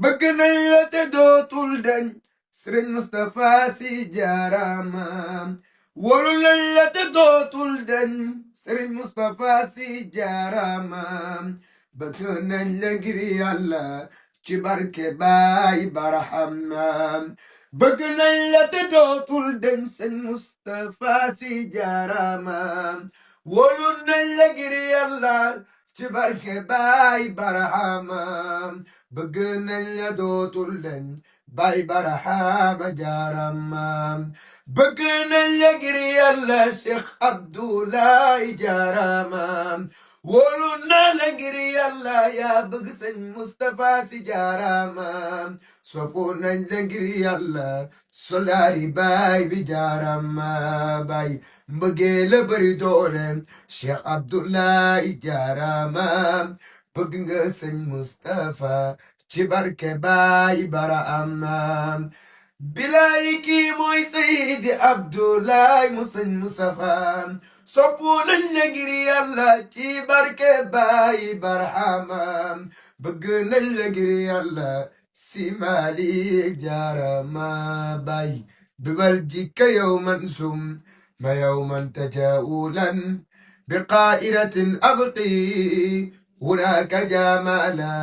bëgg nañ la te dootul dañ sëriñ Mustapha Sy jaarama wóolu nañ la te dootul dañ sëriñ Mustapha Sy jaarama bëgg nañ la ngir yàlla ci barke Baay Barhama bëgg nañ la te dootul dañ sëriñ Mustapha Sy jaarama wóolu nañ la ngir yàlla ci barke Baay Barhama bëgg nañ la dootul dañ Baay Barhama jaarama bëgg nañ la ngir yàlla Cheikh Abdoulaye jaarama wóolu na la ngir yàlla yaa bëgg sëñ Mustapha Sy jaarama soppu nañ la ngir yàlla soldaari baay bi jaarama baay mbëggee la bëri doole Cheikh Abdoulaye jaarama bëgg nga sëñ Mustapha ci barke Baay Barhama bilaay kii mooy Seydi Abdoulaye mu sëñ Mustapha soppu nañ la ngir yàlla ci barke Baay Barhama bëgg nañ la ngir yàlla Si Maalik jaarama baay bibal jikka yawman sum ma yawman tajawulan biqaa'iratin abqi هناك جمالا